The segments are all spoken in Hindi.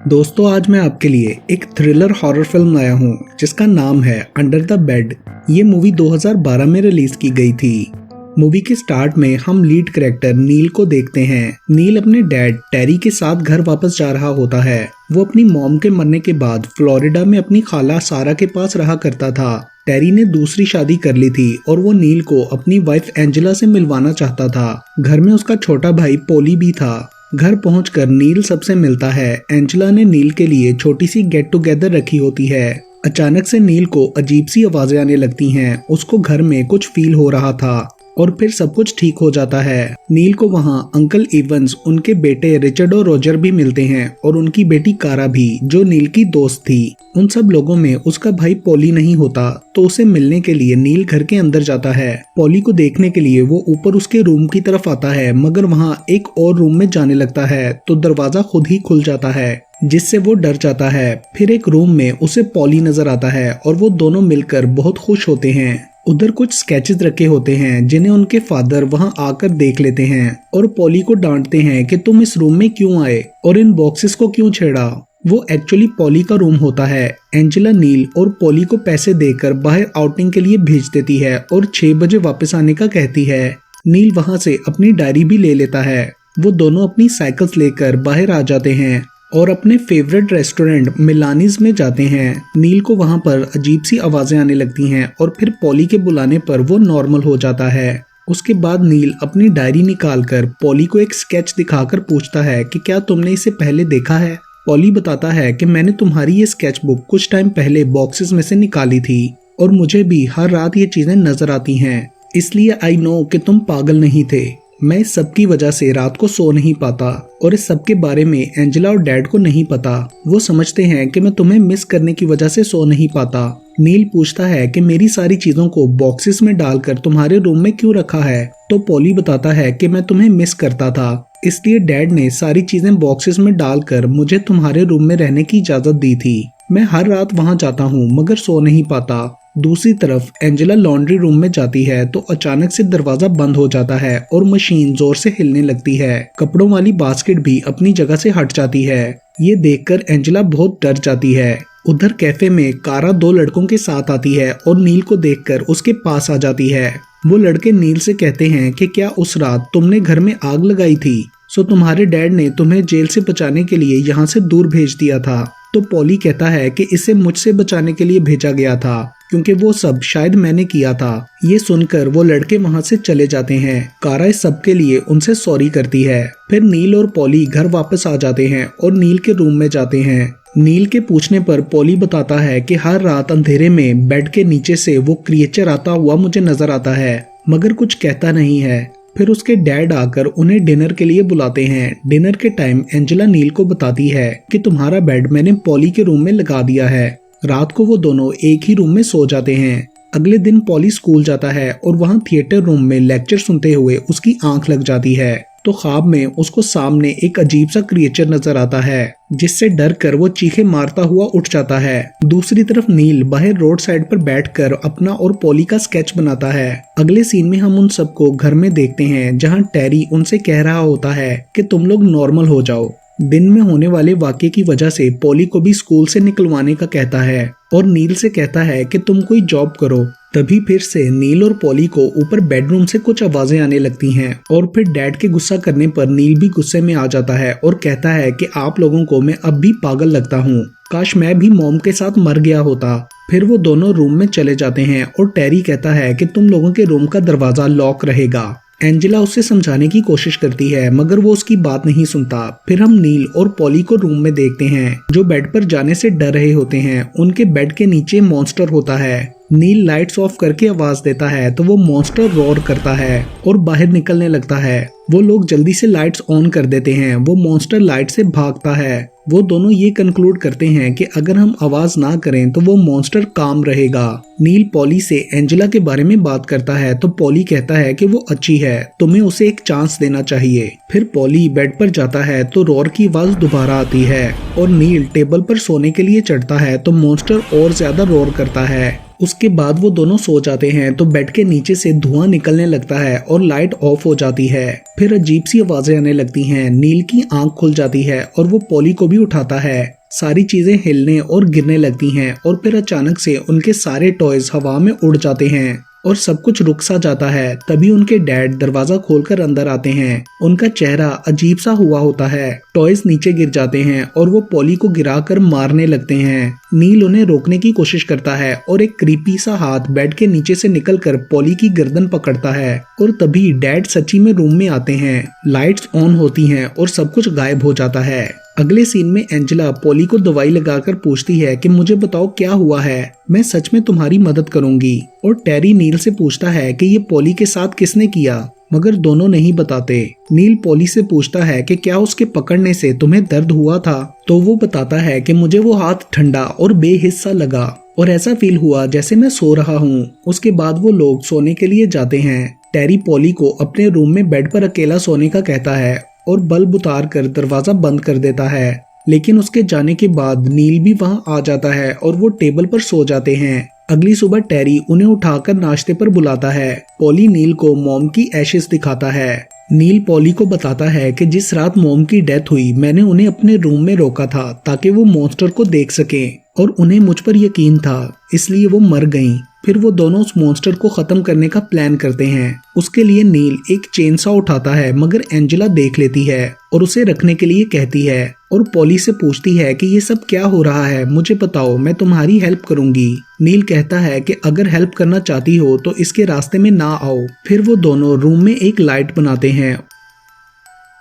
दोस्तों, आज मैं आपके लिए एक थ्रिलर हॉरर फिल्म लाया हूँ जिसका नाम है अंडर द बेड। ये मूवी 2012 में रिलीज की गई थी। मूवी के स्टार्ट में हम लीड कैरेक्टर नील को देखते हैं। नील अपने डैड टेरी के साथ घर वापस जा रहा होता है। वो अपनी मॉम के मरने के बाद फ्लोरिडा में अपनी खाला सारा के पास रहा करता था। टेरी ने दूसरी शादी कर ली थी और वो नील को अपनी वाइफ एंजेला से मिलवाना चाहता था। घर में उसका छोटा भाई पोली भी था। घर पहुंचकर नील सबसे मिलता है। एंजेला ने नील के लिए छोटी सी गेट टुगेदर रखी होती है। अचानक से नील को अजीब सी आवाजें आने लगती हैं। उसको घर में कुछ फील हो रहा था और फिर सब कुछ ठीक हो जाता है। नील को वहाँ अंकल इवंस, उनके बेटे रिचर्ड और रोजर भी मिलते हैं और उनकी बेटी कारा भी, जो नील की दोस्त थी। उन सब लोगों में उसका भाई पॉली नहीं होता, तो उसे मिलने के लिए नील घर के अंदर जाता है। पॉली को देखने के लिए वो ऊपर उसके रूम की तरफ आता है, मगर वहाँ एक और रूम में जाने लगता है तो दरवाजा खुद ही खुल जाता है, जिससे वो डर जाता है। फिर एक रूम में उसे पॉली नजर आता है और वो दोनों मिलकर बहुत खुश होते हैं। उधर कुछ स्केचेस रखे होते हैं जिन्हें उनके फादर वहां आकर देख लेते हैं और पॉली को डांटते हैं कि तुम इस रूम में क्यों आए और इन बॉक्सेस को क्यों छेड़ा। वो एक्चुअली पॉली का रूम होता है। एंजेला नील और पॉली को पैसे देकर बाहर आउटिंग के लिए भेज देती है और 6 बजे वापस आने का कहती है। नील वहां से अपनी डायरी भी ले लेता है। वो दोनों अपनी साइकिल्स लेकर बाहर आ जाते हैं और अपने फेवरेट रेस्टोरेंट मिलानीज में जाते हैं। नील को वहां पर अजीब सी आवाजें आने लगती हैं और फिर पॉली के बुलाने पर वो नॉर्मल हो जाता है। उसके बाद नील अपनी डायरी निकालकर पॉली को एक स्केच दिखाकर पूछता है कि क्या तुमने इसे पहले देखा है। पॉली बताता है कि मैंने तुम्हारी ये स्केच बुक कुछ टाइम पहले बॉक्सेस में से निकाली थी और मुझे भी हर रात ये चीजें नजर आती हैं, इसलिए आई नो कि तुम पागल नहीं थे। मैं इस सब की वजह से रात को सो नहीं पाता और इस सब के बारे में एंजेला और डैड को नहीं पता। वो समझते हैं कि मैं तुम्हें मिस करने की वजह से सो नहीं पाता। नील पूछता है कि मेरी सारी चीजों को बॉक्सेस में डालकर तुम्हारे रूम में क्यों रखा है, तो पॉली बताता है कि मैं तुम्हें मिस करता था, इसलिए डैड ने सारी चीजें बॉक्सेस में डालकर मुझे तुम्हारे रूम में रहने की इजाजत दी थी। मैं हर रात वहां जाता हूँ मगर सो नहीं पाता। दूसरी तरफ एंजेला लॉन्ड्री रूम में जाती है तो अचानक से दरवाजा बंद हो जाता है और मशीन जोर से हिलने लगती है। कपड़ों वाली बास्केट भी अपनी जगह से हट जाती है। ये देखकर एंजेला बहुत डर जाती है। उधर कैफे में कारा 2 लड़कों के साथ आती है और नील को देखकर उसके पास आ जाती है। वो लड़के नील से कहते हैं कि क्या उस रात तुमने घर में आग लगाई थी, सो तुम्हारे डैड ने तुम्हें जेल से बचाने के लिए यहाँ से दूर भेज दिया था। तो पॉली कहता है कि इसे मुझसे बचाने के लिए भेजा गया था क्योंकि वो सब शायद मैंने किया था। ये सुनकर वो लड़के वहां से चले जाते हैं। कारा इस सब के लिए उनसे सॉरी करती है। फिर नील और पॉली घर वापस आ जाते हैं और नील के रूम में जाते हैं। नील के पूछने पर पॉली बताता है कि हर रात अंधेरे में बेड के नीचे से वो क्रिएचर आता हुआ मुझे नजर आता है, मगर कुछ कहता नहीं है। फिर उसके डैड आकर उन्हें डिनर के लिए बुलाते हैं। डिनर के टाइम एंजेला नील को बताती है कि तुम्हारा बेड मैंने पॉली के रूम में लगा दिया है। रात को वो दोनों एक ही रूम में सो जाते हैं। अगले दिन पॉली स्कूल जाता है और वहाँ थिएटर रूम में लेक्चर सुनते हुए उसकी आंख लग जाती है तो ख्वाब में उसको सामने एक अजीब सा क्रिएचर नजर आता है, जिससे डर कर वो चीखे मारता हुआ उठ जाता है। दूसरी तरफ नील बाहर रोड साइड पर बैठकर अपना और पॉली का स्केच बनाता है। अगले सीन में हम उन सबको घर में देखते हैं जहाँ टेरी उनसे कह रहा होता है कि तुम लोग नॉर्मल हो जाओ। दिन में होने वाले वाकये की वजह से पॉली को भी स्कूल से निकलवाने का कहता है और नील से कहता है कि तुम कोई जॉब करो। तभी फिर से नील और पॉली को ऊपर बेडरूम से कुछ आवाजें आने लगती हैं और फिर डैड के गुस्सा करने पर नील भी गुस्से में आ जाता है और कहता है कि आप लोगों को मैं अब भी पागल लगता हूँ, काश मैं भी मॉम के साथ मर गया होता। फिर वो दोनों रूम में चले जाते हैं और टेरी कहता है कि तुम लोगों के रूम का दरवाजा लॉक रहेगा। एंजेला उसे समझाने की कोशिश करती है मगर वो उसकी बात नहीं सुनता। फिर हम नील और पॉली को रूम में देखते हैं जो बेड पर जाने से डर रहे होते हैं। उनके बेड के नीचे मॉन्स्टर होता है। नील लाइट्स ऑफ करके आवाज देता है तो वो मॉन्स्टर रोर करता है और बाहर निकलने लगता है। वो लोग जल्दी से लाइट्स ऑन कर देते हैं। वो मॉन्स्टर लाइट से भागता है। वो दोनों ये कंक्लूड करते हैं कि अगर हम आवाज ना करें तो वो मॉन्स्टर काम रहेगा। नील पॉली से एंजेला के बारे में बात करता है तो पॉली कहता है कि वो अच्छी है, तुम्हें उसे एक चांस देना चाहिए। फिर पॉली बेड पर जाता है तो रोर की आवाज दोबारा आती है और नील टेबल पर सोने के लिए चढ़ता है तो मॉन्स्टर और ज्यादा रोर करता है। उसके बाद वो दोनों सो जाते हैं तो बेड के नीचे से धुआं निकलने लगता है और लाइट ऑफ हो जाती है। फिर अजीब सी आवाजें आने लगती हैं। नील की आंख खुल जाती है और वो पॉली को भी उठाता है। सारी चीजें हिलने और गिरने लगती हैं और फिर अचानक से उनके सारे टॉयज हवा में उड़ जाते हैं और सब कुछ रुक सा जाता है। तभी उनके डैड दरवाजा खोलकर अंदर आते हैं। उनका चेहरा अजीब सा हुआ होता है। टॉयज नीचे गिर जाते हैं और वो पॉली को गिराकर मारने लगते हैं। नील उन्हें रोकने की कोशिश करता है और एक क्रीपी सा हाथ बेड के नीचे से निकलकर पॉली की गर्दन पकड़ता है और तभी डैड सच्ची में रूम में आते हैं। लाइट्स ऑन होती हैं और सब कुछ गायब हो जाता है। अगले सीन में एंजेला पॉली को दवाई लगाकर पूछती है कि मुझे बताओ क्या हुआ है, मैं सच में तुम्हारी मदद करूंगी। और टेरी नील से पूछता है कि ये पॉली के साथ किसने किया, मगर दोनों नहीं बताते। नील पॉली से पूछता है कि क्या उसके पकड़ने से तुम्हें दर्द हुआ था, तो वो बताता है कि मुझे वो हाथ ठंडा और बेहिस्सा लगा और ऐसा फील हुआ जैसे मैं सो रहा हूँ। उसके बाद वो लोग सोने के लिए जाते हैं। टेरी पॉली को अपने रूम में बेड पर अकेला सोने का कहता है और बल्ब उतार कर दरवाजा बंद कर देता है। लेकिन उसके जाने के बाद नील भी वहां आ जाता है और वो टेबल पर सो जाते हैं। अगली सुबह टेरी उन्हें उठाकर नाश्ते पर बुलाता है। पॉली नील को मॉम की एशेस दिखाता है। नील पॉली को बताता है कि जिस रात मॉम की डेथ हुई मैंने उन्हें अपने रूम में रोका था ताकि वो मॉन्स्टर को देख सकें और उन्हें मुझ पर यकीन था, इसलिए वो मर गईं। फिर वो दोनों उस मॉन्स्टर को खत्म करने का प्लान करते हैं। उसके लिए नील एक चेनसॉ उठाता है मगर एंजेला देख लेती है और उसे रखने के लिए कहती है और पॉली से पूछती है कि ये सब क्या हो रहा है, मुझे बताओ, मैं तुम्हारी हेल्प करूंगी। नील कहता है कि अगर हेल्प करना चाहती हो तो इसके रास्ते में ना आओ। फिर वो दोनों रूम में एक लाइट बनाते हैं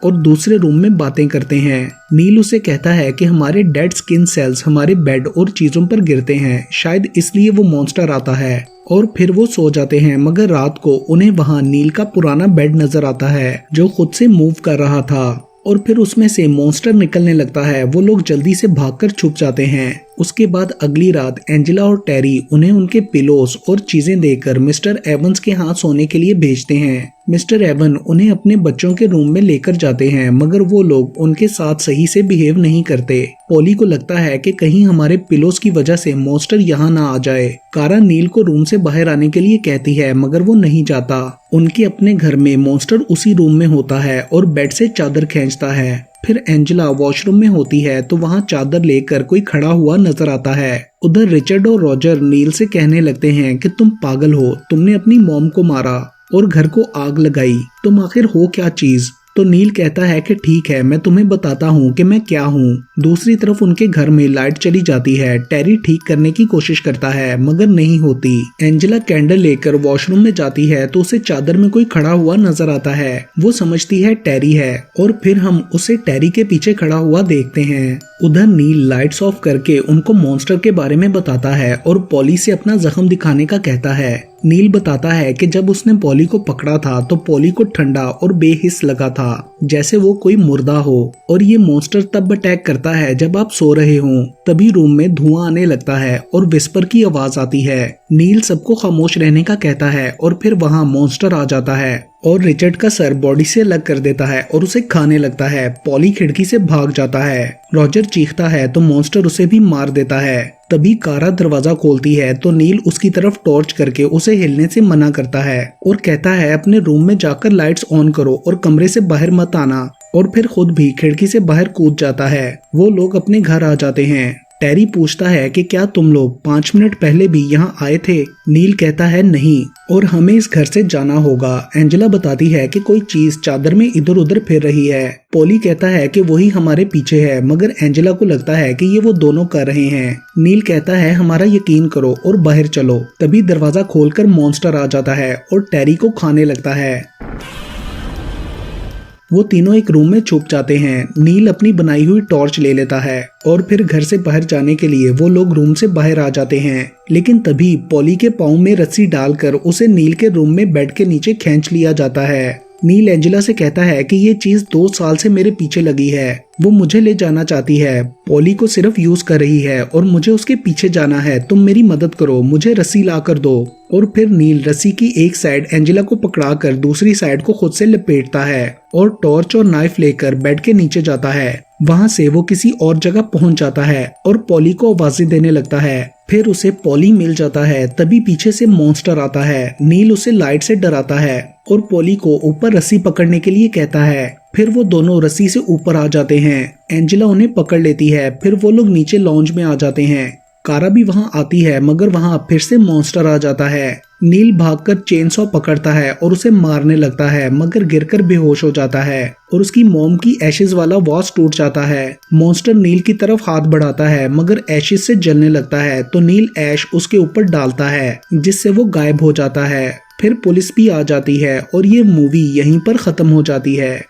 और दूसरे रूम में बातें करते हैं। नील उसे कहता है कि हमारे डेड स्किन सेल्स हमारे बेड और चीजों पर गिरते हैं, शायद इसलिए वो मॉन्स्टर आता है। और फिर वो सो जाते हैं मगर रात को उन्हें वहां नील का पुराना बेड नजर आता है जो खुद से मूव कर रहा था और फिर उसमें से मॉन्स्टर निकलने लगता है। वो लोग जल्दी से भागकर छुप जाते हैं। उसके बाद अगली रात एंजेला और टेरी उन्हें उनके पिलोस और चीजें देकर मिस्टर एवंस के हाथ सोने के लिए भेजते हैं। मिस्टर एवन उन्हें अपने बच्चों के रूम में लेकर जाते हैं मगर वो लोग उनके साथ सही से बिहेव नहीं करते। पॉली को लगता है कि कहीं हमारे पिलोस की वजह से मॉन्स्टर यहाँ ना आ जाए। कारा नील को रूम से बाहर आने के लिए कहती है मगर वो नहीं जाता। उनके अपने घर में मॉन्स्टर उसी रूम में होता है और बेड से चादर खींचता है। फिर एंजेला वॉशरूम में होती है तो वहां चादर लेकर कोई खड़ा हुआ नजर आता है। उधर रिचर्ड और रॉजर नील से कहने लगते हैं कि तुम पागल हो, तुमने अपनी मॉम को मारा और घर को आग लगाई, तुम आखिर हो क्या चीज। तो नील कहता है कि ठीक है, मैं तुम्हें बताता हूँ कि मैं क्या हूँ। दूसरी तरफ उनके घर में लाइट चली जाती है। टेरी ठीक करने की कोशिश करता है मगर नहीं होती। एंजेला कैंडल लेकर वॉशरूम में जाती है तो उसे चादर में कोई खड़ा हुआ नजर आता है। वो समझती है टेरी है और फिर हम उसे टेरी के पीछे खड़ा हुआ देखते हैं। उधर नील लाइट्स ऑफ करके उनको मॉन्स्टर के बारे में बताता है और पॉली से अपना जख्म दिखाने का कहता है। नील बताता है कि जब उसने पॉली को पकड़ा था तो पॉली को ठंडा और बेहिस लगा था, जैसे वो कोई मुर्दा हो, और ये मॉन्स्टर तब अटैक करता है जब आप सो रहे हो। तभी रूम में धुआं आने लगता है और विस्पर की आवाज आती है। नील सबको खामोश रहने का कहता है और फिर वहाँ मॉन्स्टर आ जाता है और रिचर्ड का सर बॉडी से अलग कर देता है और उसे खाने लगता है। पॉली खिड़की से भाग जाता है। रॉजर चीखता है तो मॉन्स्टर उसे भी मार देता है। तभी कारा दरवाजा खोलती है तो नील उसकी तरफ टॉर्च करके उसे हिलने से मना करता है और कहता है अपने रूम में जाकर लाइट्स ऑन करो और कमरे से बाहर मत आना, और फिर खुद भी खिड़की से बाहर कूद जाता है। वो लोग अपने घर आ जाते हैं। टेरी पूछता है कि क्या तुम लोग 5 मिनट पहले भी यहाँ आए थे। नील कहता है नहीं और हमें इस घर से जाना होगा। एंजेला बताती है कि कोई चीज चादर में इधर उधर फिर रही है। पॉली कहता है कि वही हमारे पीछे है मगर एंजेला को लगता है कि ये वो दोनों कर रहे हैं। नील कहता है हमारा यकीन करो और बाहर चलो। तभी दरवाजा खोलकर मॉन्स्टर आ जाता है और टेरी को खाने लगता है। वो तीनों एक रूम में छुप जाते हैं। नील अपनी बनाई हुई टॉर्च ले लेता है और फिर घर से बाहर जाने के लिए वो लोग रूम से बाहर आ जाते हैं। लेकिन तभी पॉली के पाँव में रस्सी डालकर उसे नील के रूम में बेड के नीचे खींच लिया जाता है। नील एंजेला से कहता है कि ये चीज 2 साल से मेरे पीछे लगी है, वो मुझे ले जाना चाहती है, पॉली को सिर्फ यूज कर रही है और मुझे उसके पीछे जाना है। तुम मेरी मदद करो, मुझे रस्सी ला कर दो। और फिर नील रस्सी की एक साइड एंजेला को पकड़ाकर दूसरी साइड को खुद से लपेटता है और टॉर्च और नाइफ लेकर बेड के नीचे जाता है। वहाँ से वो किसी और जगह पहुँच जाता है और पॉली को आवाजें देने लगता है। फिर उसे पॉली मिल जाता है। तभी पीछे से मॉन्स्टर आता है। नील उसे लाइट से डराता है और पॉली को ऊपर रस्सी पकड़ने के लिए कहता है। फिर वो दोनों रस्सी से ऊपर आ जाते हैं। एंजेला उन्हें पकड़ लेती है। फिर वो लोग नीचे लॉन्ज में आ जाते हैं। कारा भी वहां आती है मगर वहां फिर से मॉन्स्टर आ जाता है। नील भागकर चेन सॉ पकड़ता है और उसे मारने लगता है मगर गिरकर बेहोश हो जाता है और उसकी मॉम की एशेज वाला वॉच टूट जाता है। मॉन्स्टर नील की तरफ हाथ बढ़ाता है मगर एशेज से जलने लगता है तो नील ऐश उसके ऊपर डालता है जिससे वो गायब हो जाता है। फिर पुलिस भी आ जाती है और ये मूवी यहीं पर खत्म हो जाती है।